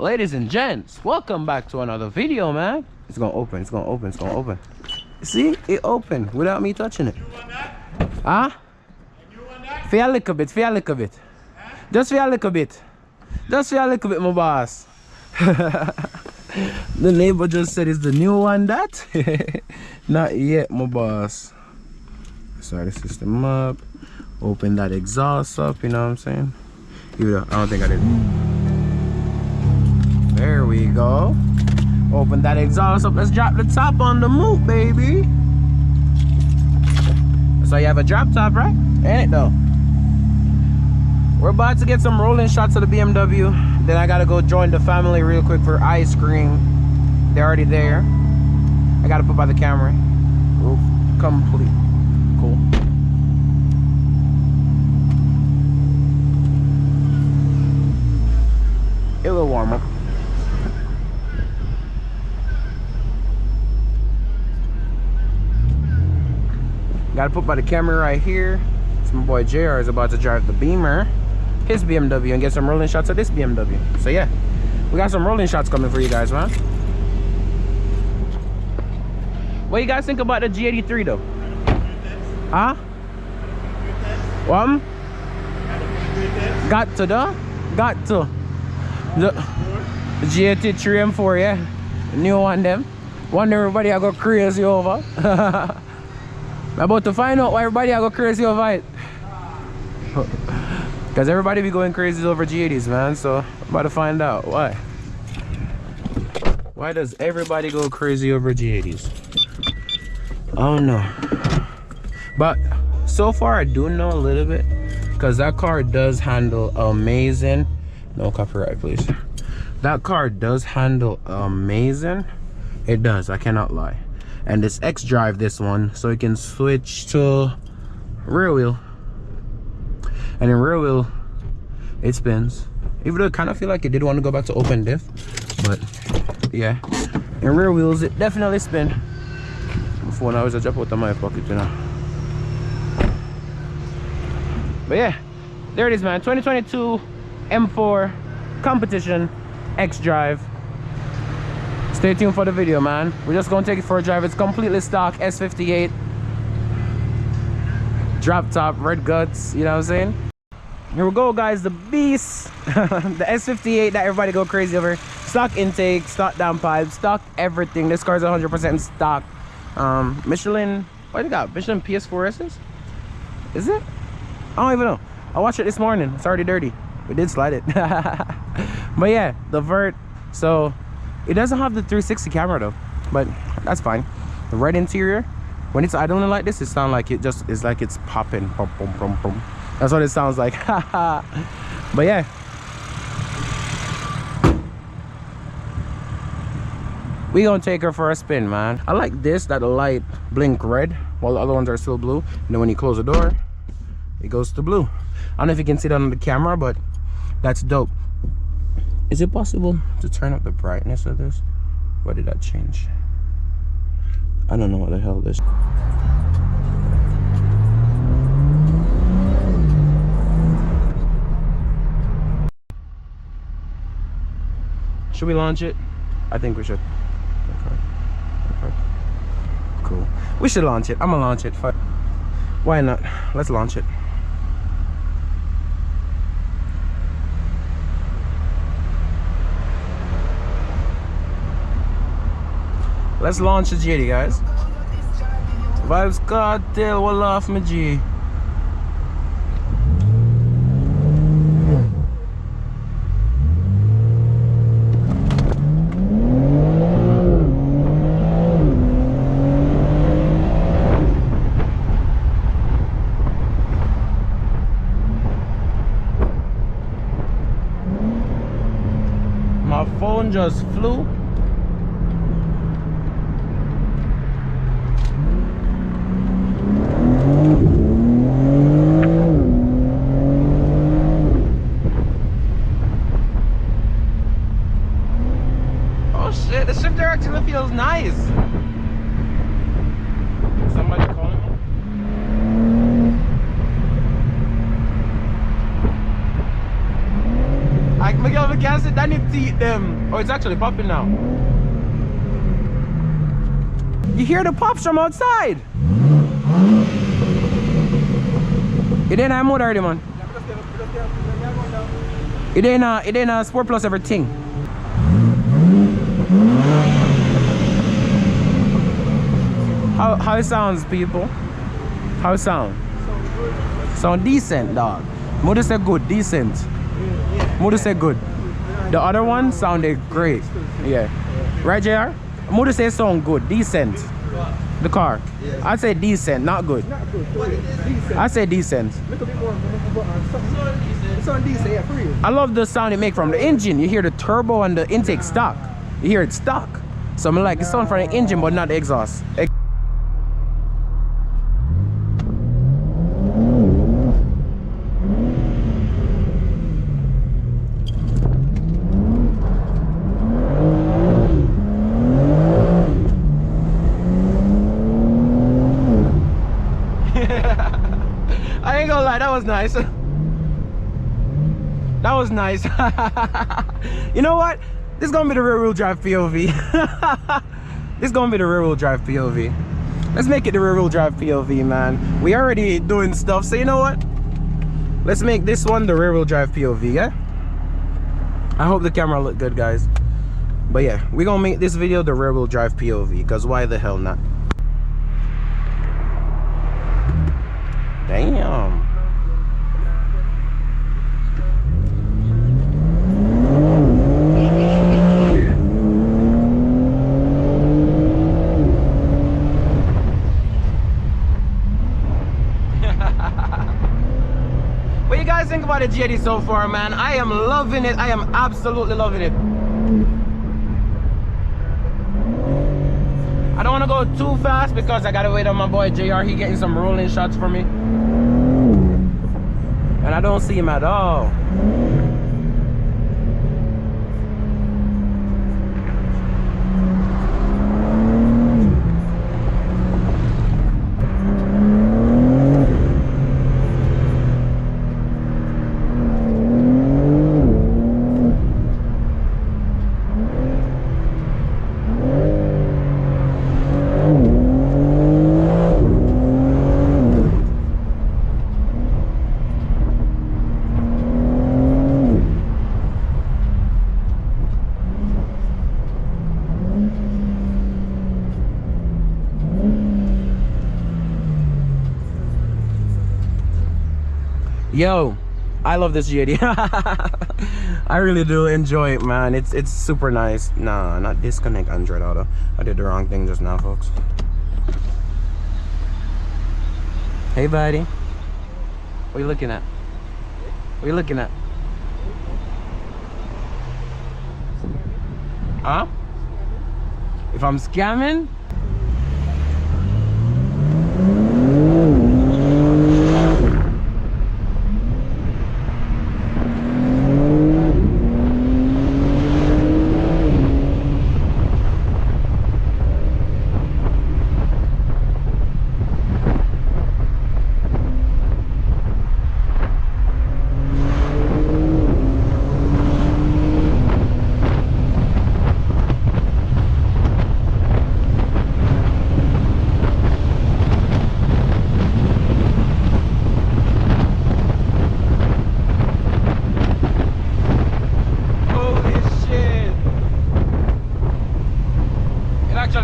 Ladies and gents, welcome back to another video, man. It's gonna open, it's gonna open, it's gonna open. See, it opened without me touching it. Huh? Feel a little bit, feel a little bit. Just feel a little bit. Just feel a little bit, my boss. The neighbor just said it's the new one that. Not yet, my boss. Start the system up. Open that exhaust up, you know what I'm saying? Even though I don't think I did. There we go. Open that exhaust up. Let's drop the top on the move, baby. So you have a drop top, right? Ain't it though? We're about to get some rolling shots of the BMW. Then I gotta go join the family real quick for ice cream. They're already there. I gotta put by the camera. Roof complete. Cool. It will warm up. Gotta put by the camera right here. So my boy JR is about to drive the Beamer, his BMW, and get some rolling shots of this BMW. So yeah, we got some rolling shots coming for you guys, man. What do you guys think about the G83 though? Huh? What? Got to the? Got to. The G83 M4, yeah. The new one them. One everybody I go crazy over. I'm about to find out why everybody I go crazy over it. Because everybody be going crazy over G80s, man. So I'm about to find out why. Why does everybody go crazy over G80s? I don't know. But so far I do know a little bit. Because that car does handle amazing. No copyright, please. That car does handle amazing. It does, I cannot lie. And it's X drive, this one, so you can switch to rear wheel. And in rear wheel it spins, even though I kind of feel like it did want to go back to open diff, but yeah, in rear wheels it definitely spin. My phone always a drop out of my pocket, you know. But yeah, there it is, man. 2022 M4 Competition X drive. Stay tuned for the video, man. We're just gonna take it for a drive. It's completely stock S58 drop top, red guts, you know what I'm saying? Here we go, guys. The beast. The S58 that everybody go crazy over. Stock intake, stock downpipe, stock everything. This car's 100% stock. Michelin, what do you got? Michelin PS4Ss? Is it? I don't even know. I watched it this morning. It's already dirty. We did slide it. But yeah, the vert. So it doesn't have the 360 camera though, but that's fine. The red interior, when it's idling like this, it sounds like it just is like it's popping. Boom, boom, boom, boom. That's what it sounds like. But yeah, we gonna take her for a spin, man. I like this, that the light blink red while the other ones are still blue, and then when you close the door it goes to blue. I don't know if you can see that on the camera, but that's dope. Is it possible to turn up the brightness of this? What did that change? I don't know what the hell this. Should we launch it? I think we should. Okay. Cool. We should launch it. I'm gonna launch it. Why not? Let's launch it. Let's launch the G80, guys. Vibes Cartel, well off my G. My phone just flew. The shifter actually feels nice. Somebody calling me? I yo, we can't sit down and eat them. Oh, it's actually popping now. You hear the pops from outside. It ain't a motor already, man. It ain't a Sport Plus everything. How it sounds, people? How it sound? Sound decent, dog. Motor said good, decent. Motor said good. The other one sounded great. Yeah. Right, JR? Motor said sound good, decent. The car. I'd say decent, not good. I'd say decent. I love the sound it make from the engine. You hear the turbo and the intake stock. You hear it stock. So I'm like, it sound from the engine, but not the exhaust. I ain't gonna lie, that was nice. That was nice. You know what? This is gonna be the rear wheel drive POV. This is gonna be the rear wheel drive POV. Let's make it the rear wheel drive POV, man. We already doing stuff, so you know what? Let's make this one the rear wheel drive POV, yeah? I hope the camera look good, guys. But yeah, we're gonna make this video the rear wheel drive POV, because why the hell not? Damn. What you guys think about the GD so far, man? I am loving it. I am absolutely loving it. I don't want to go too fast because I gotta wait on my boy JR. He getting some rolling shots for me. And I don't see him at all. Yo, I love this GD. I really do enjoy it, man. It's super nice. Nah, not disconnect Android Auto. I did the wrong thing just now, folks. Hey, buddy. What are you looking at? What are you looking at? Huh? If I'm scamming?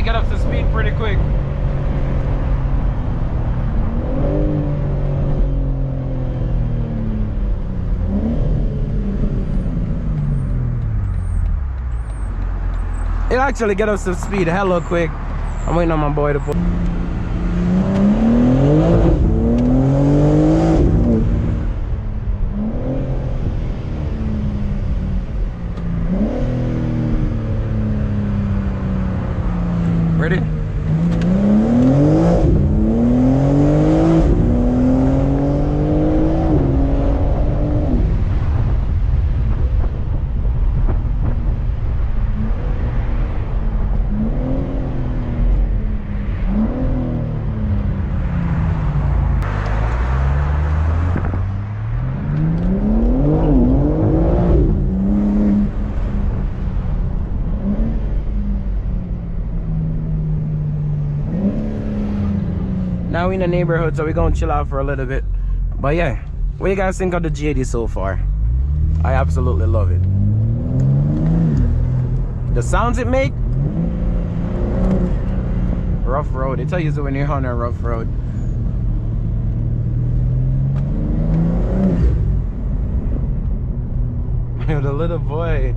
Get up to speed pretty quick. It actually get up to speed hella quick. I'm waiting on my boy to pull. Ready? we in the neighborhood, so we're gonna chill out for a little bit. But yeah, what do you guys think of the G80 so far? I absolutely love it. The sounds it make, rough road. They tell you so when you're on a rough road. The little boy.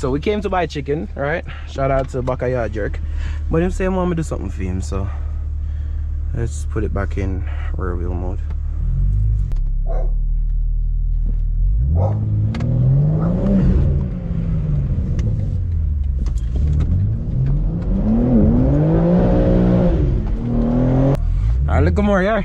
So we came to buy chicken, right? Shout out to Bakaya Jerk. But him say I want me to do something for him, so let's put it back in rear wheel mode. Alright, look more, yeah.